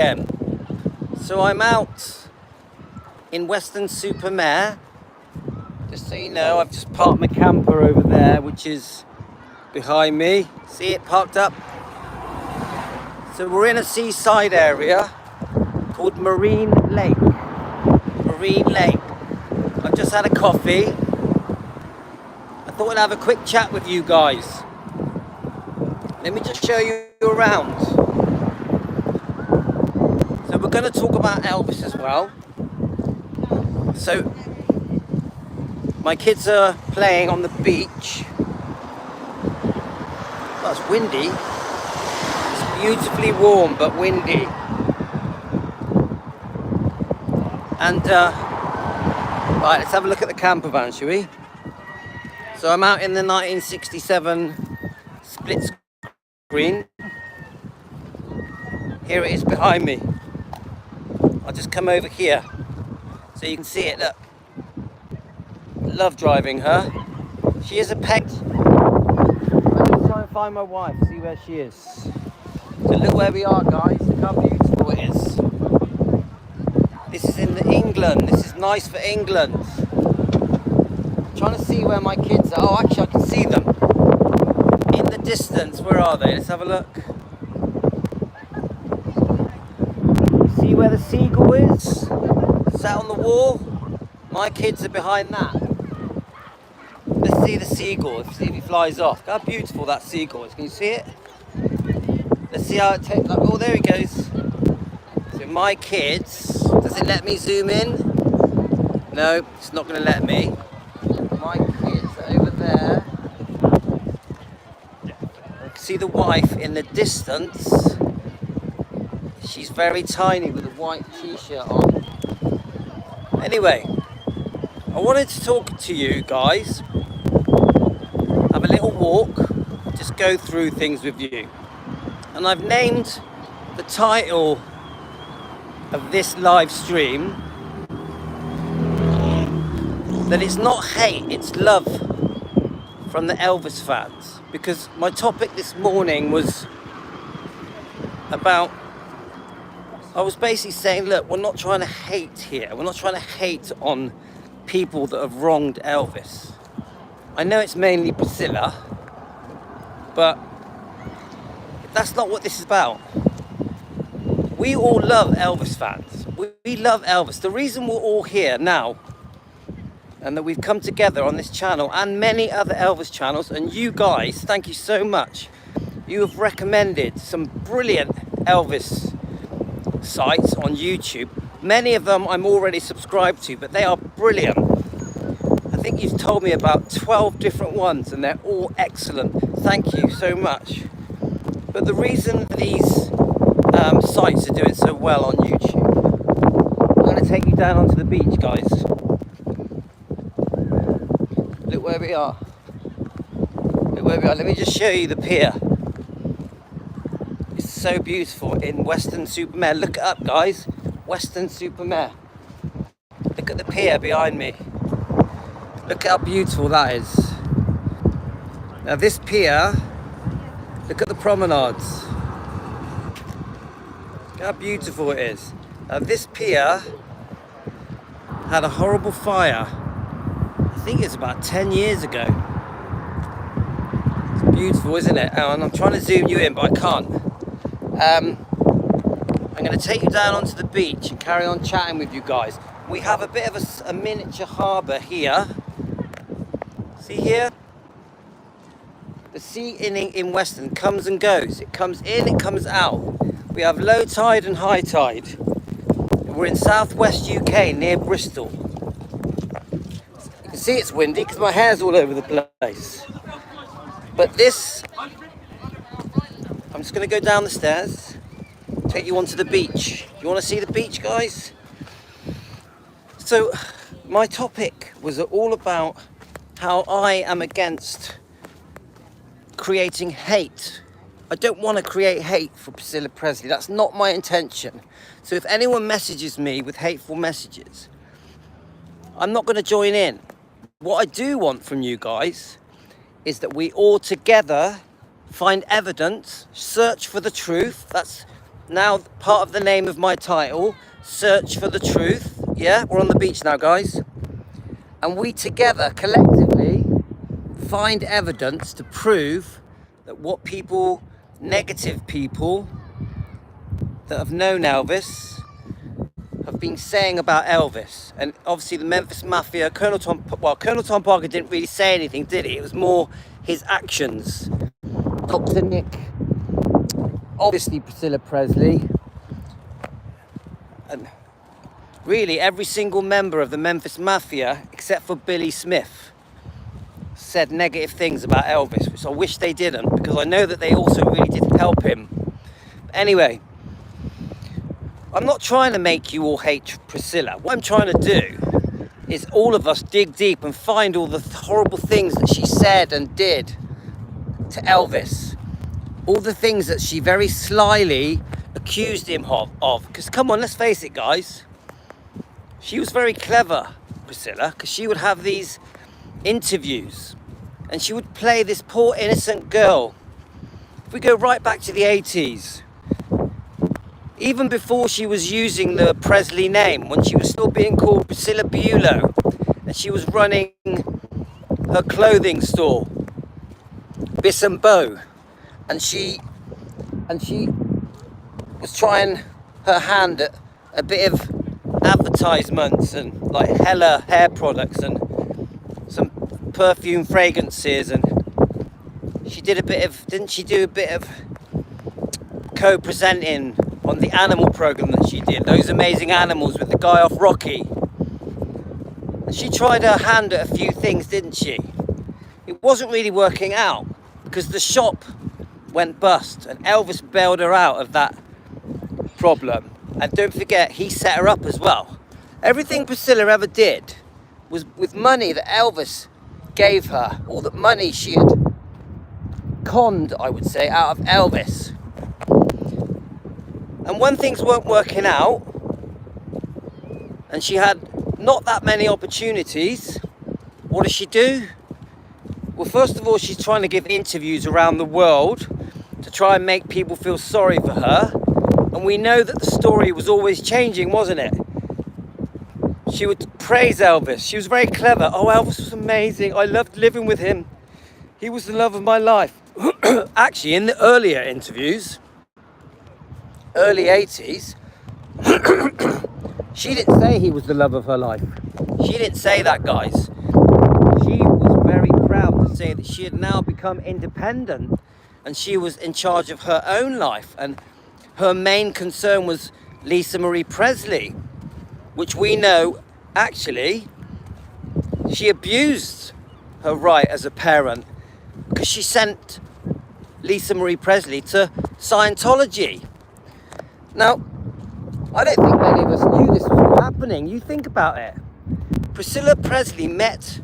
p.m. So I'm out in Weston-super-Mare. Just so you know, I've just parked my camper over there, which is behind me. See it parked up? So we're in a seaside area called Marine Lake. Marine Lake. I've just had a coffee. I thought I'd have a quick chat with you guys. Let me just show you around. So we're going to talk about Elvis as well. So my kids are playing on the beach. Well, it's windy. It's beautifully warm but windy. And right, let's have a look at the camper van, shall we? So I'm out in the 1967 split screen. Here it is behind me. I'll just come over here so you can see it. Look, love driving her. She is a pet. Let's try and find my wife, see where she is. So look where we are, guys. Look how beautiful it is. This is in England. This is nice for England. I'm trying to see where my kids are. Oh, actually, I can see them in the distance. Where are they? Let's have a look. See where the seagull is? Sat on the wall. My kids are behind that. Let's see the seagull. See if he flies off. Look how beautiful that seagull is. Can you see it? Let's see how it takes. Oh, there he goes. So my kids. Does it let me zoom in? No, it's not going to let me. My kids are over there. I can see the wife in the distance. She's very tiny with a white t-shirt on. Anyway, I wanted to talk to you guys. Have a little walk. Just go through things with you. And I've named the title of this live stream that it's not hate, it's love from the Elvis fans. Because my topic this morning was about, I was basically saying, look, we're not trying to hate here. We're not trying to hate on people that have wronged Elvis. I know it's mainly Priscilla, but that's not what this is about. We all love Elvis fans. We love Elvis. The reason we're all here now and that we've come together on this channel and many other Elvis channels, and you guys, thank you so much. You have recommended some brilliant Elvis sites on YouTube. Many of them I'm already subscribed to, but they are brilliant. I think you've told me about 12 different ones and they're all excellent. Thank you so much. But the reason these sites are doing so well on YouTube, I'm going to take you down onto the beach, guys. Look where we are. Look where we are. Let me just show you the pier. It's so beautiful in Weston-super-Mare. Look it up, guys. Weston-super-Mare. Look at the pier behind me. Look at how beautiful that is. Now this pier, look at the promenades. Look how beautiful it is. Now this pier had a horrible fire. I think it's about 10 years ago. It's beautiful, isn't it? And I'm trying to zoom you in, but I can't. I'm going to take you down onto the beach and carry on chatting with you guys. We have a bit of a miniature harbour here. See here? The sea in Weston comes and goes. It comes in, it comes out. We have low tide and high tide. We're in southwest UK near Bristol. You can see it's windy because my hair's all over the place. But this, I'm just going to go down the stairs, take you onto the beach. You want to see the beach, guys? So my topic was all about how I am against creating hate. I don't want to create hate for Priscilla Presley. That's not my intention. So if anyone messages me with hateful messages, I'm not going to join in. What I do want from you guys is that we all together find evidence, search for the truth. That's now part of the name of my title, Search for the Truth. Yeah, we're on the beach now, guys. And we together, collectively, find evidence to prove that what people, negative people that have known Elvis, have been saying about Elvis. And obviously the Memphis Mafia, Colonel Tom Parker didn't really say anything, did he? It was more his actions. Dr. Nick, obviously Priscilla Presley, and really every single member of the Memphis Mafia, except for Billy Smith, said negative things about Elvis, which I wish they didn't, because I know that they also really did help him. But anyway, I'm not trying to make you all hate Priscilla. What I'm trying to do is all of us dig deep and find all the horrible things that she said and did to Elvis. All the things that she very slyly accused him of. Because come on, let's face it, guys. She was very clever, Priscilla, because she would have these interviews and she would play this poor innocent girl. If we go right back to the 80s, even before she was using the Presley name, when she was still being called Priscilla Buelow, and she was running her clothing store, Biss and Bow, and she was trying her hand at a bit of advertisements and like Hella hair products and some perfume fragrances, and she did a bit of, didn't she do a bit of co-presenting on the animal program that she did, Those Amazing Animals with the guy off Rocky? And she tried her hand at a few things, didn't she? It wasn't really working out because the shop went bust and Elvis bailed her out of that problem. And don't forget, he set her up as well. Everything Priscilla ever did was with money that Elvis gave her, all the money she had conned, I would say, out of Elvis. And when things weren't working out, and she had not that many opportunities, what does she do? Well, first of all, she's trying to give interviews around the world to try and make people feel sorry for her. And we know that the story was always changing, wasn't it? She would praise Elvis. She was very clever. Oh, Elvis was amazing. I loved living with him. He was the love of my life. Actually, in the earlier interviews, early 80s, she didn't say he was the love of her life. She didn't say that, guys. She was very proud to say that she had now become independent and she was in charge of her own life, and her main concern was Lisa Marie Presley, which we know actually she abused her right as a parent because she sent Lisa Marie Presley to Scientology. Now, I don't think many of us knew this was happening. You think about it. Priscilla Presley met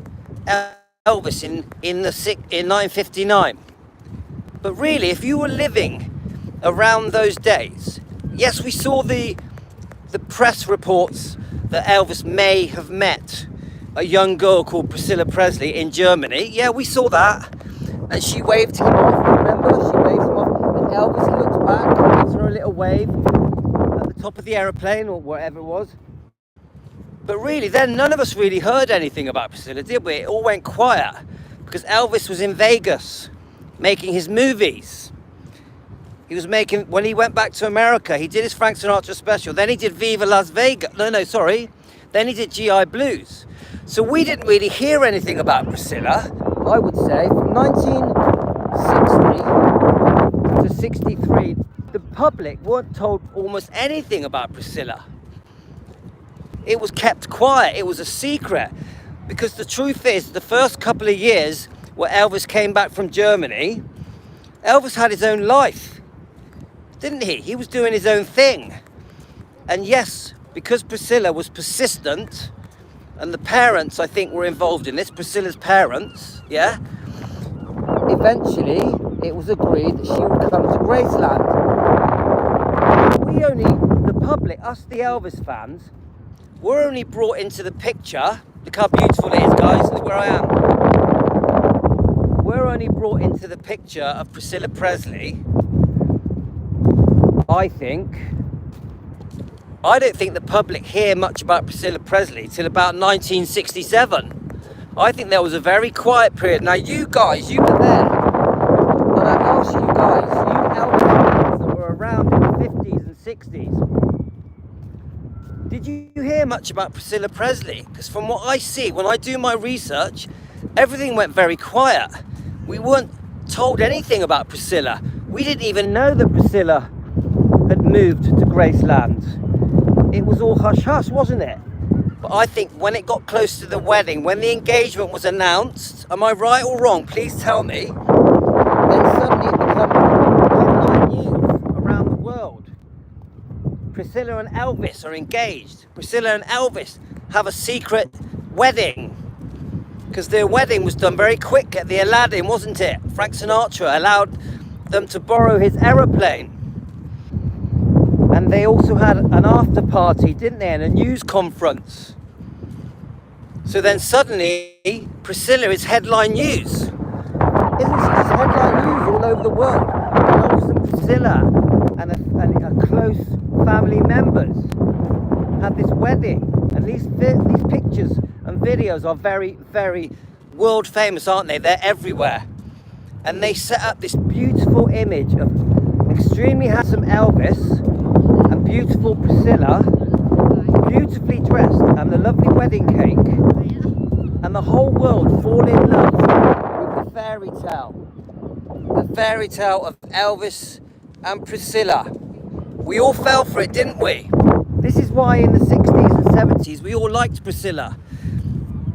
Elvis in 1959. But really, if you were living around those days, yes, we saw the press reports that Elvis may have met a young girl called Priscilla Presley in Germany. Yeah, we saw that. And she waved him off, remember? She waved him off. And Elvis looked back, gives her a little wave at the top of the aeroplane or whatever it was. But really, then none of us really heard anything about Priscilla, did we? It all went quiet because Elvis was in Vegas making his movies. He was making, when he went back to America, he did his Frank Sinatra special. Then he did Viva Las Vegas. Then he did GI Blues. So we didn't really hear anything about Priscilla, I would say, from 1960 to 63. The public weren't told almost anything about Priscilla. It was kept quiet. It was a secret. Because the truth is, the first couple of years where Elvis came back from Germany, Elvis had his own life, didn't he? He was doing his own thing. And yes, because Priscilla was persistent, and the parents, I think, were involved in this, Priscilla's parents, yeah? Eventually, it was agreed that she would come to Graceland. We only, the public, us the Elvis fans, were only brought into the picture. Look how beautiful it is, guys. Look where I am. We're only brought into the picture of Priscilla Presley I don't think the public hear much about Priscilla Presley till about 1967. I think there was a very quiet period. Now you guys, you were there. And I ask you guys, you elder fans that were around in the 50s and 60s, did you hear much about Priscilla Presley? Because from what I see, when I do my research, everything went very quiet. We weren't told anything about Priscilla. We didn't even know that Priscilla had moved to Graceland. It was all hush-hush, wasn't it? But I think when it got close to the wedding, when the engagement was announced, am I right or wrong? Please tell me. Then suddenly it became headline news around the world. Priscilla and Elvis are engaged. Priscilla and Elvis have a secret wedding. Because their wedding was done very quick at the Aladdin, wasn't it? Frank Sinatra allowed them to borrow his aeroplane. And they also had an after party, didn't they? And a news conference. So then suddenly, Priscilla is headline news. Isn't she just headline news all over the world? Elvis and Priscilla and a close family members had this wedding. And these pictures and videos are very, very world famous, aren't they? They're everywhere. And they set up this beautiful image of extremely handsome Elvis and beautiful Priscilla, beautifully dressed, and the lovely wedding cake, and the whole world fall in love with the fairy tale of Elvis and Priscilla. We all fell for it, didn't we? This is why in the 60s and 70s we all liked Priscilla,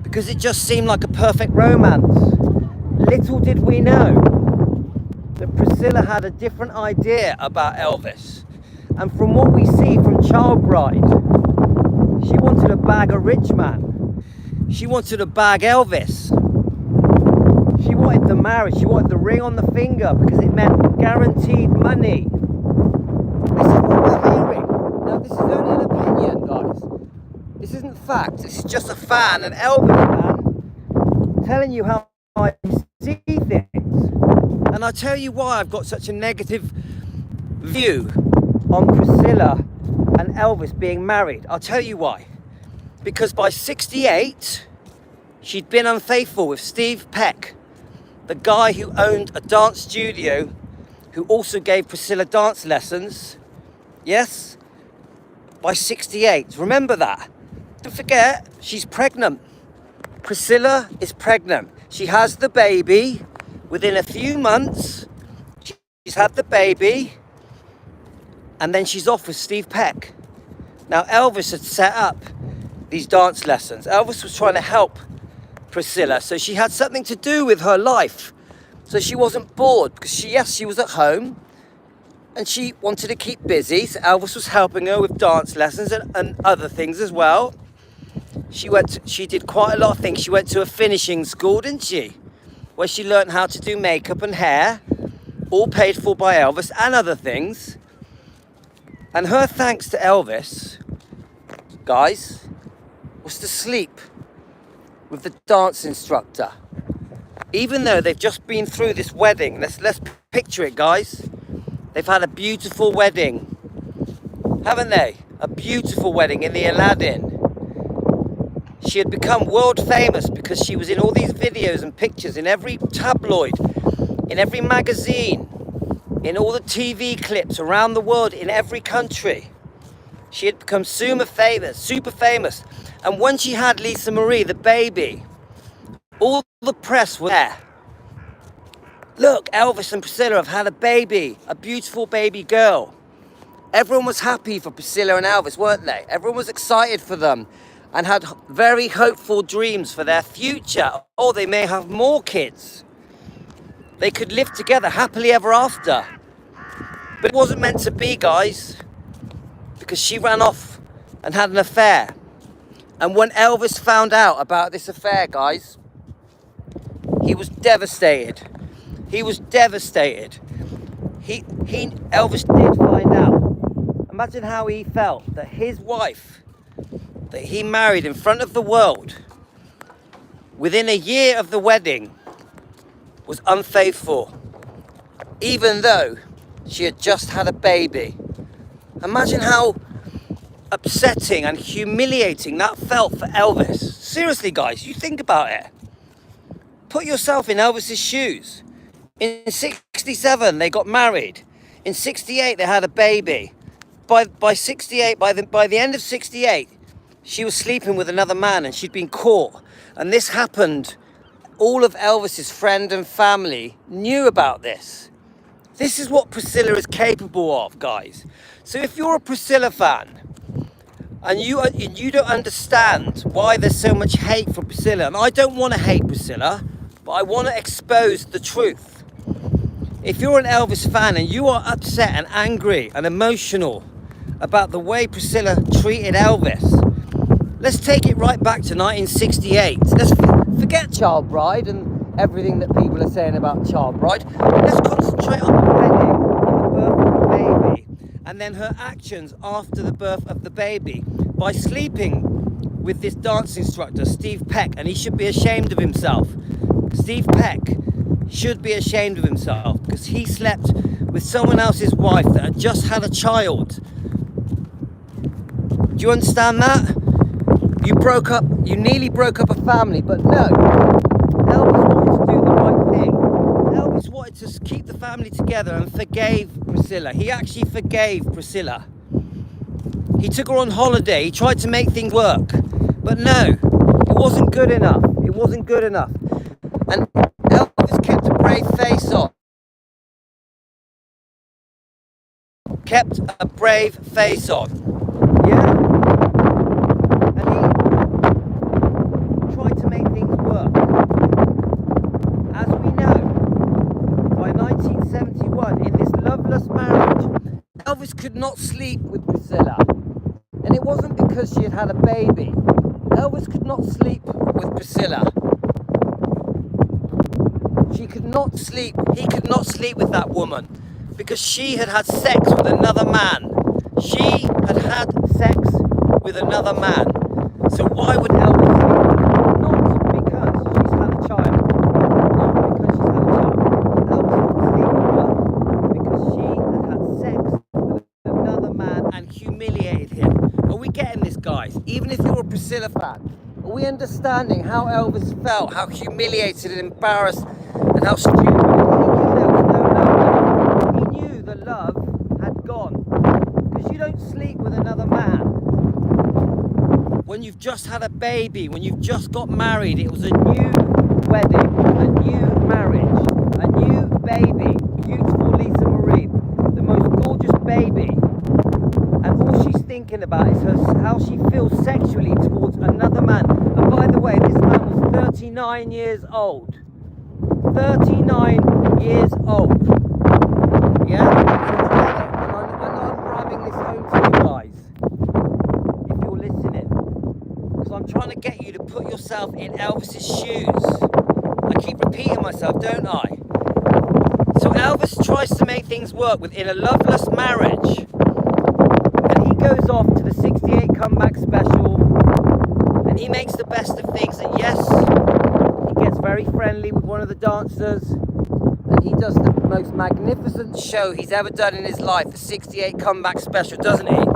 because it just seemed like a perfect romance. Little did we know that Priscilla had a different idea about Elvis. And from what we see from Child Bride, she wanted to bag a rich man. She wanted to bag Elvis. She wanted the marriage. She wanted the ring on the finger because it meant guaranteed money. This is what we're hearing. Now, this is only an opinion, guys. This isn't fact. This is just a fan, an Elvis fan, telling you how I see things. And I'll tell you why I've got such a negative view on Priscilla and Elvis being married. I'll tell you why. Because by 68, she'd been unfaithful with Steve Peck, the guy who owned a dance studio, who also gave Priscilla dance lessons. Yes? By 68. Remember that. Don't forget, she's pregnant. Priscilla is pregnant. She has the baby. Within a few months, she's had the baby. And then she's off with Steve Peck. Now, Elvis had set up these dance lessons. Elvis was trying to help Priscilla, so she had something to do with her life. So she wasn't bored, because she was at home, and she wanted to keep busy. So Elvis was helping her with dance lessons and other things as well. She did quite a lot of things. She went to a finishing school, didn't she? Where she learned how to do makeup and hair, all paid for by Elvis and other things. And her thanks to Elvis, guys, was to sleep with the dance instructor. Even though they've just been through this wedding, let's picture it, guys. They've had a beautiful wedding, haven't they? A beautiful wedding in the Aladdin. She had become world famous because she was in all these videos and pictures in every tabloid, in every magazine, in all the TV clips around the world, in every country. She had become super famous. And when she had Lisa Marie, the baby, all the press were there. Look, Elvis and Priscilla have had a baby, a beautiful baby girl. Everyone was happy for Priscilla and Elvis, weren't they? Everyone was excited for them and had very hopeful dreams for their future. Oh, they may have more kids. They could live together happily ever after. But it wasn't meant to be, guys, because she ran off and had an affair. And when Elvis found out about this affair, guys, he was devastated. He was devastated. Elvis did find out. Imagine how he felt that his wife, that he married in front of the world, within a year of the wedding, was unfaithful, even though she had just had a baby. Imagine how upsetting and humiliating that felt for Elvis. Seriously, guys, you think about it. Put yourself in Elvis's shoes. In 67, they got married. In 68, they had a baby. By 68, by the end of 68, she was sleeping with another man and she'd been caught. And this happened. All of Elvis's friends and family knew about this. This is what Priscilla is capable of, guys. So if you're a Priscilla fan and you don't understand why there's so much hate for Priscilla, and I don't want to hate Priscilla, but I want to expose the truth. If you're an Elvis fan and you are upset and angry and emotional about the way Priscilla treated Elvis, let's take it right back to 1968. Let's forget Child Bride and everything that people are saying about Child Bride. Let's concentrate on the wedding and the birth of the baby, and then her actions after the birth of the baby by sleeping with this dance instructor, Steve Peck, and he should be ashamed of himself. Steve Peck should be ashamed of himself because he slept with someone else's wife that had just had a child. Do you understand that? You nearly broke up a family, but no. Elvis wanted to do the right thing. Elvis wanted to keep the family together and forgave Priscilla. He actually forgave Priscilla. He took her on holiday. He tried to make things work, but no, it wasn't good enough. It wasn't good enough. And Elvis kept a brave face on. Kept a brave face on. Yeah? And he tried to make things work. As we know, by 1971, in this loveless marriage, Elvis could not sleep with Priscilla. And it wasn't because she had had a baby. Elvis could not sleep with Priscilla. He could not sleep with that woman because she had had sex with another man. She had had sex with another man. So why would Elvis sleep with her? Not because she's had a child. Not because she's had a child. Elvis would sleep with her because she had had sex with another man and humiliated him. Are we getting this, guys? Even if you're a Priscilla fan, are we understanding how Elvis felt, how humiliated and embarrassed and how stupid? He knew there was no love. He knew the love had gone. Because you don't sleep with another man when you've just had a baby, when you've just got married. It was a new wedding, a new marriage, a new baby. Beautiful Lisa Marie, the most gorgeous baby. And all she's thinking about is how she feels sexually towards another man. And by the way, this man was 39 years old. 39 years old. Yeah? So together, and I'm driving this home to you guys, if you're listening, because I'm trying to get you to put yourself in Elvis's shoes. I keep repeating myself, don't I? So Elvis tries to make things work within a loveless marriage. And he goes off to the 68 comeback special. And he makes the best of things. And yes, he gets very friendly with one of the dancers. And he does the most magnificent show he's ever done in his life. The 68 comeback special, doesn't he? And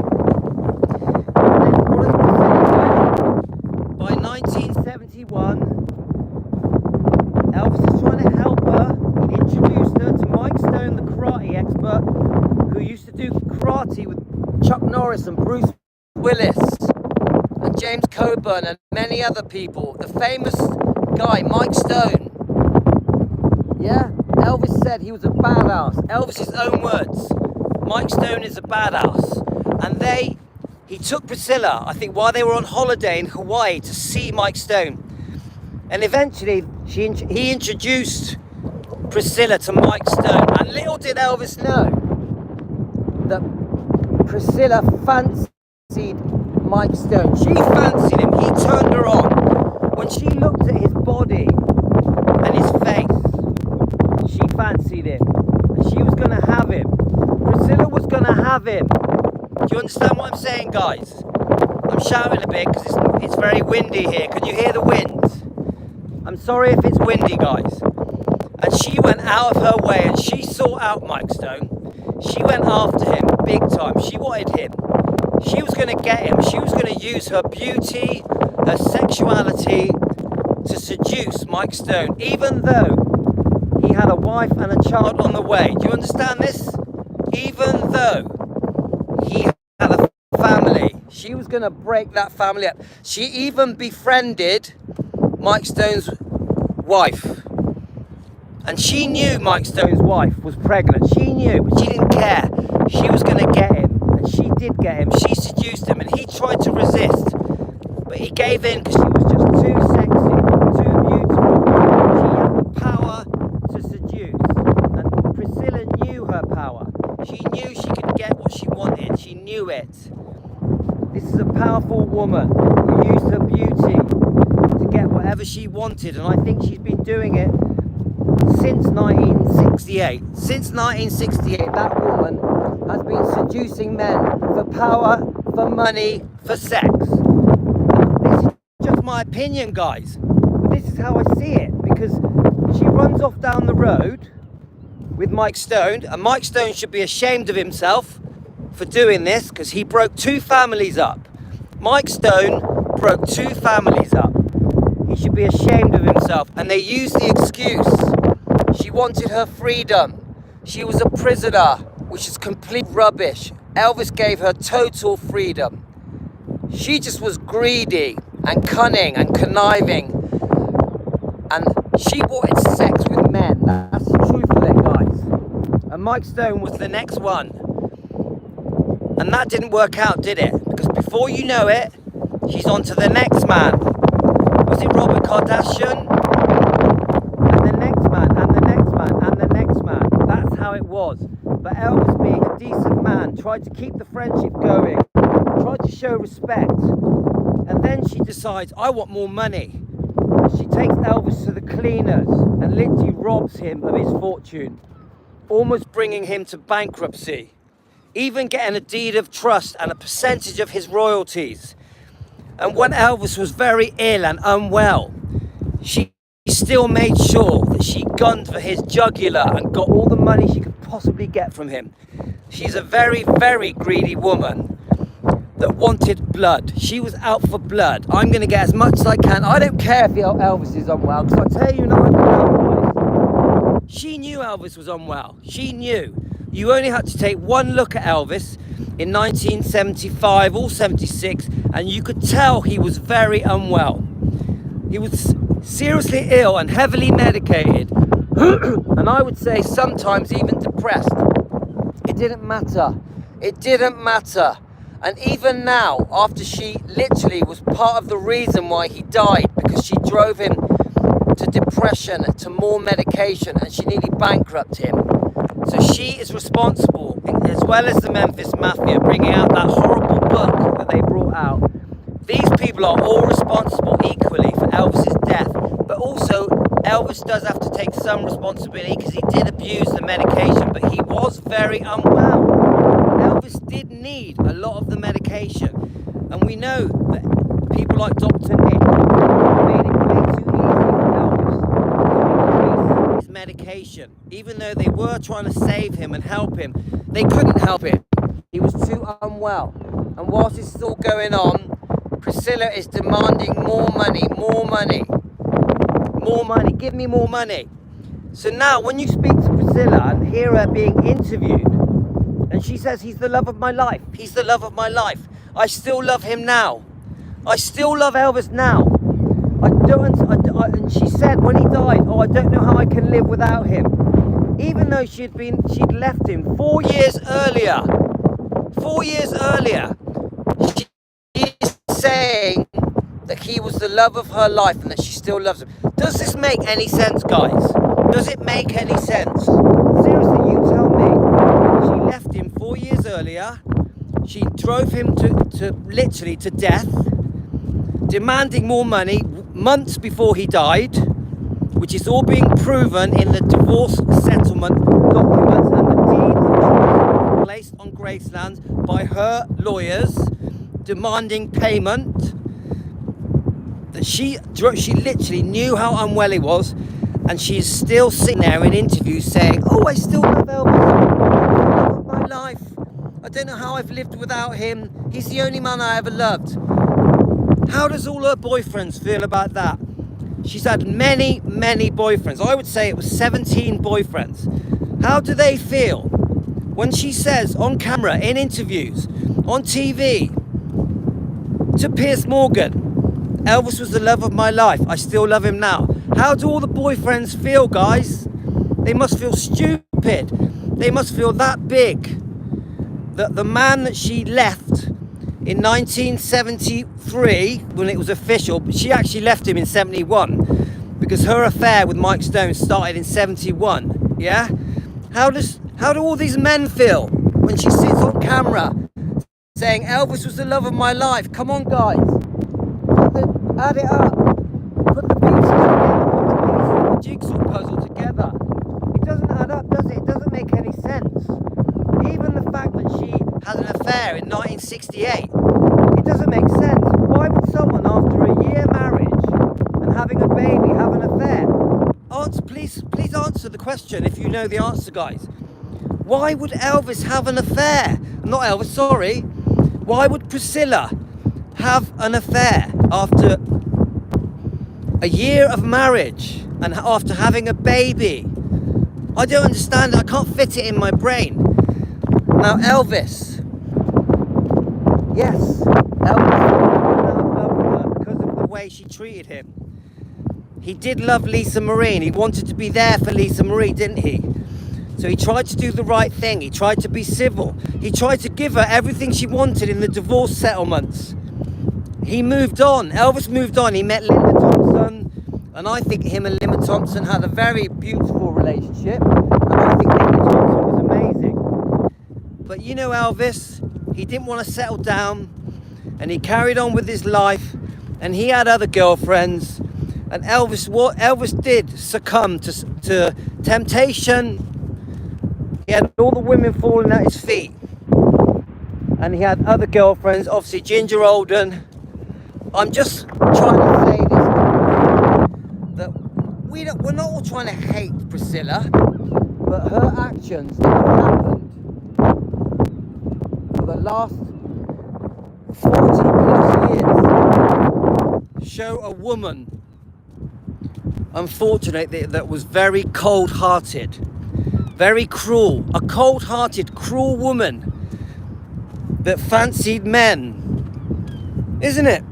then what does Priscilla do? By 1971, Elvis is trying to help her. He introduced her to Mike Stone, the karate expert, who used to do karate with Chuck Norris and Bruce Willis and James Coburn and many other people. The famous guy, Mike Stone. Yeah, Elvis said he was a badass. Elvis's own words. Mike Stone is a badass. And he took Priscilla, I think, while they were on holiday in Hawaii to see Mike Stone. And eventually, he introduced Priscilla to Mike Stone. And little did Elvis know that Priscilla fancied Mike Stone. She fancied him. He turned her on. When she looked at his body and his face, she fancied him. And she was going to have him. Priscilla was going to have him. Do you understand what I'm saying, guys? I'm shouting a bit because it's very windy here. Can you hear the wind? I'm sorry if it's windy, guys. And she went out of her way and she sought out Mike Stone. She went after him big time. She wanted him. She was going to get him. She was going to use her beauty, her sexuality to seduce Mike Stone, even though he had a wife and a child on the way. Do you understand this? Even though he had a family, she was going to break that family up. She even befriended Mike Stone's wife. And she knew Mike Stone's wife was pregnant. She knew, but she didn't care. She was going to get him, and she did get him. She seduced him, and he tried to resist, but he gave in because she was just too sexy, too beautiful. She had the power to seduce, and Priscilla knew her power. She knew she could get what she wanted. She knew it. This is a powerful woman who used her beauty to get whatever she wanted, and I think she's been doing it since 1968. Since 1968, that woman has been seducing men for power, for money, for sex. This is just my opinion, guys. This is how I see it, because she runs off down the road with Mike Stone, and Mike Stone should be ashamed of himself for doing this, because he broke 2 families up. Mike Stone broke 2 families up. He should be ashamed of himself. And they used the excuse. She wanted her freedom. She was a prisoner, which is complete rubbish. Elvis gave her total freedom. She just was greedy and cunning and conniving. And she wanted sex with men. That's the truth of it, guys. And Mike Stone was the next one. And that didn't work out, did it? Because before you know it, she's on to the next man. Was it Robert Kardashian? And the next man, and the next man, and the next man. That's how it was. But Elvis, being a decent man, tried to keep the friendship going, tried to show respect. And then she decides, I want more money. And she takes Elvis to the cleaners and literally robs him of his fortune, almost bringing him to bankruptcy, even getting a deed of trust and a percentage of his royalties. And when Elvis was very ill and unwell, she still made sure that she gunned for his jugular and got all the money she could possibly get from him. She's a very, very greedy woman that wanted blood. She was out for blood. I'm going to get as much as I can. I don't care if Elvis is unwell, because I'll tell you now, she knew Elvis was unwell. She knew. You only had to take one look at Elvis in 1975 or 76, and you could tell he was very unwell. He was seriously ill and heavily medicated, and I would say sometimes even depressed. It didn't matter. It didn't matter. And even now, after she literally was part of the reason why he died, because she drove him to depression, to more medication, and she nearly bankrupted him. So she is responsible, as well as the Memphis Mafia, bringing out that horrible book that they brought out. These people are all responsible equally for Elvis's death, but also Elvis does have to take some responsibility because he did abuse the medication, but he was very unwell. Elvis did need a lot of the medication, and we know that people like Dr. Nick made it way too easy for Elvis to increase his medication. Even though they were trying to save him and help him, they couldn't help him. He was too unwell. And whilst this is all going on, Priscilla is demanding more money, more money, more money, give me more money. So now when you speak to Priscilla and hear her being interviewed, and she says, he's the love of my life, he's the love of my life, I still love him now. I still love Elvis now. And she said when he died, oh, I don't know how I can live without him. Even though she'd left him 4 years earlier. 4 years earlier. She is saying that he was the love of her life and that she still loves him. Does this make any sense, guys? Does it make any sense? Seriously, you tell me. She left him 4 years earlier. She drove him to literally to death, demanding more money months before he died, which is all being proven in the divorce settlement documents and the deed of trust placed on Graceland by her lawyers, demanding payment. That she literally knew how unwell he was, and she is still sitting there in interviews saying, oh, I still love Elvis, I love my don't know how I've lived without him. He's the only man I ever loved. How does all her boyfriends feel about that? She's had many, many boyfriends. I would say it was 17 boyfriends. How do they feel when she says on camera, in interviews, on TV, to Piers Morgan, Elvis was the love of my life, I still love him now? How do all the boyfriends feel, guys? They must feel stupid. They must feel that big. That the man that she left in 1973, when it was official, but she actually left him in 71 because her affair with Mike Stone started in 71. Yeah? How do all these men feel when she sits on camera saying Elvis was the love of my life? Come on, guys, add it up, put the pieces together, put the pieces of the jigsaw puzzle together. It doesn't add up, does it? It doesn't make any sense. Even the fact that she had an affair in 1968, it doesn't make sense. Why would someone after a year marriage and having a baby have an affair? Please answer the question if you know the answer, guys. Why would Elvis have an affair? Not Elvis, sorry. Why would Priscilla have an affair after a year of marriage and after having a baby? I don't understand it. I can't fit it in my brain. Now, Elvis. Yes, Elvis fell in love with her because of the way she treated him. He did love Lisa Marie and he wanted to be there for Lisa Marie, didn't he? So he tried to do the right thing. He tried to be civil. He tried to give her everything she wanted in the divorce settlements. He moved on. Elvis moved on. He met Linda Thompson. And I think him and Linda Thompson had a very beautiful relationship. And I think Linda Thompson was amazing. But you know Elvis, he didn't want to settle down. And he carried on with his life. And he had other girlfriends. And what Elvis did succumb to temptation. He had all the women falling at his feet. And he had other girlfriends, obviously Ginger Alden. I'm just trying to say this, that we're not all trying to hate Priscilla, but her actions that have happened for the last 40 plus years show a woman, unfortunately, that was very cold-hearted, very cruel, a cold-hearted, cruel woman that fancied men, isn't it?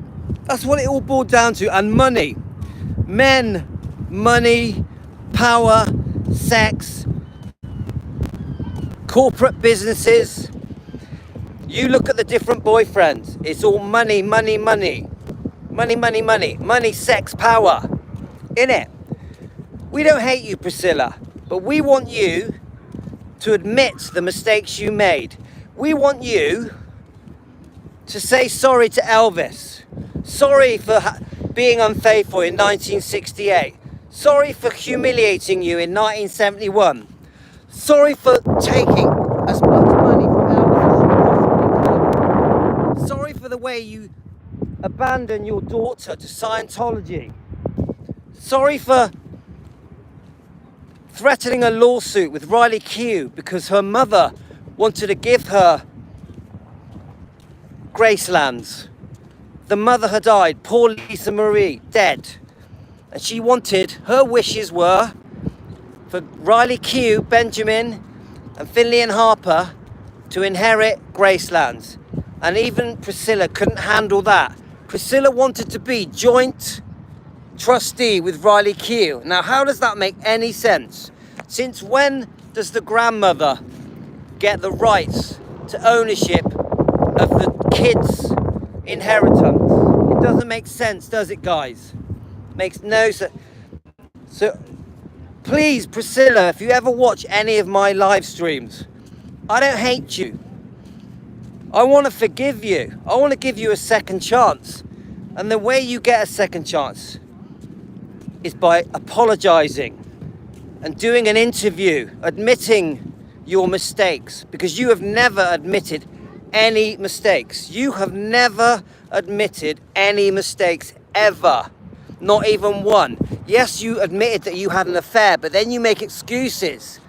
That's what it all boiled down to. And money. Men, money, power, sex, corporate businesses. You look at the different boyfriends. It's all money, money, money. Money, money, money. Money, sex, power. Innit? We don't hate you, Priscilla, but we want you to admit the mistakes you made. We want you to say sorry to Elvis. Sorry for being unfaithful in 1968. Sorry for humiliating you in 1971. Sorry for taking as much money from Elvis as you possibly could. Sorry for the way you abandoned your daughter to Scientology. Sorry for threatening a lawsuit with Riley Q because her mother wanted to give her Gracelands. The mother had died, poor Lisa Marie, dead. And she wanted, her wishes were for Riley Q, Benjamin, and Finley and Harper to inherit Gracelands. And even Priscilla couldn't handle that. Priscilla wanted to be joint trustee with Riley Q. Now, how does that make any sense? Since when does the grandmother get the rights to ownership of the kids' inheritance? It doesn't make sense, does it, guys? Makes no sense. So please, Priscilla, if you ever watch any of my live streams, I don't hate you. I want to forgive you. I want to give you a second chance. And the way you get a second chance is by apologizing and doing an interview, admitting your mistakes, because you have never admitted any mistakes. You have never admitted any mistakes ever. Not even one. Yes, you admitted that you had an affair, but then you make excuses.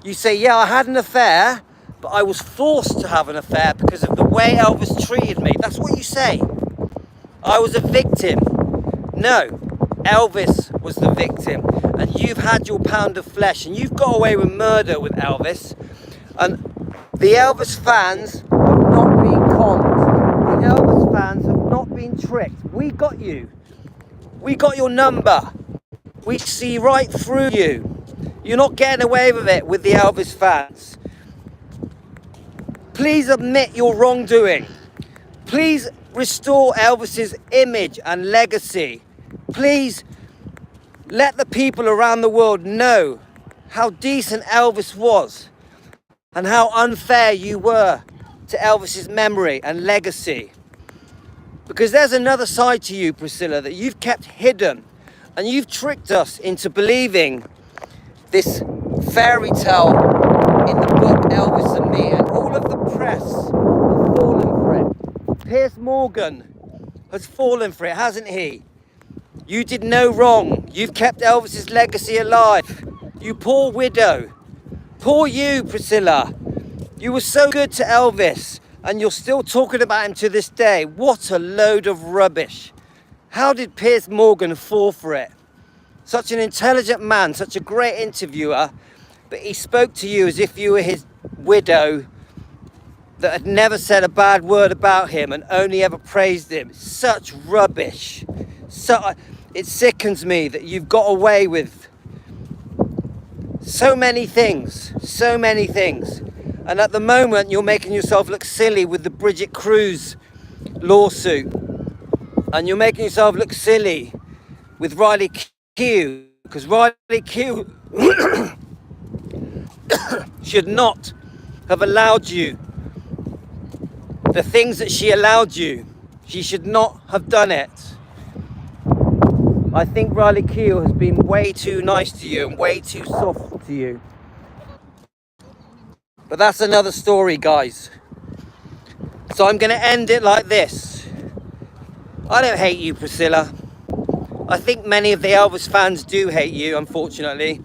You say, yeah, I had an affair, but I was forced to have an affair because of the way Elvis treated me. That's what you say. I was a victim. No, Elvis was the victim. And you've had your pound of flesh, and you've got away with murder with Elvis. And the Elvis fans have not been conned. The Elvis fans have not been tricked. We got you. We got your number. We see right through you. You're not getting away with it with the Elvis fans. Please admit your wrongdoing. Please restore Elvis's image and legacy. Please let the people around the world know how decent Elvis was and how unfair you were to Elvis's memory and legacy. Because there's another side to you, Priscilla, that you've kept hidden, and you've tricked us into believing this fairy tale in the book Elvis and Me, and all of the press have fallen for it. Piers Morgan has fallen for it, hasn't he? You did no wrong. You've kept Elvis's legacy alive. You poor widow. Poor you, Priscilla. You were so good to Elvis, and you're still talking about him to this day. What a load of rubbish. How did Piers Morgan fall for it? Such an intelligent man, such a great interviewer, but he spoke to you as if you were his widow that had never said a bad word about him and only ever praised him. Such rubbish. It sickens me that you've got away with so many things, so many things. And at the moment, you're making yourself look silly with the Bridget Cruz lawsuit. And you're making yourself look silly with Riley Q, because Riley Q should not have allowed you the things that she allowed you. She should not have done it. I think Riley Q has been way too nice to you and way too soft to you. But that's another story, guys. So I'm going to end it like this. I don't hate you, Priscilla. I think many of the Elvis fans do hate you, unfortunately.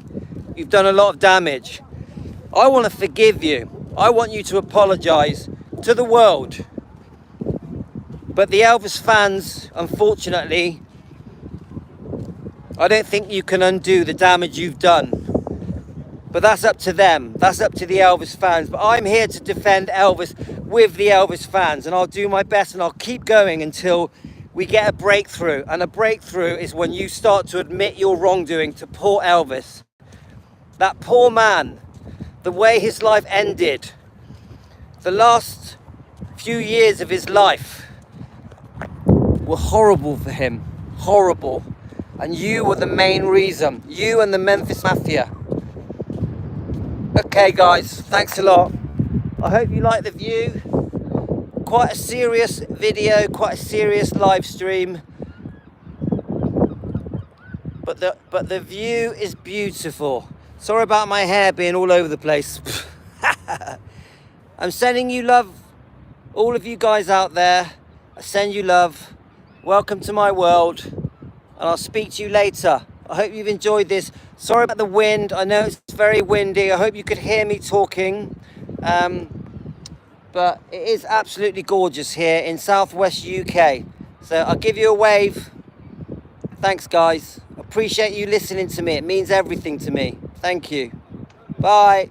You've done a lot of damage. I want to forgive you. I want you to apologise to the world. But the Elvis fans, unfortunately, I don't think you can undo the damage you've done. But that's up to them. That's up to the Elvis fans. But I'm here to defend Elvis with the Elvis fans. And I'll do my best, and I'll keep going until we get a breakthrough. And a breakthrough is when you start to admit your wrongdoing to poor Elvis. That poor man, the way his life ended, the last few years of his life were horrible for him. Horrible. And you were the main reason. You and the Memphis Mafia. Okay, guys, thanks a lot. I hope you like the view. Quite a serious video, quite a serious live stream. But the view is beautiful. Sorry about my hair being all over the place. I'm sending you love, all of you guys out there. I send you love. Welcome to my world. And I'll speak to you later. I hope you've enjoyed this. Sorry about the wind. I know it's very windy. I hope you could hear me talking. But it is absolutely gorgeous here in southwest UK. So I'll give you a wave. Thanks, guys. Appreciate you listening to me. It means everything to me. Thank you. Bye.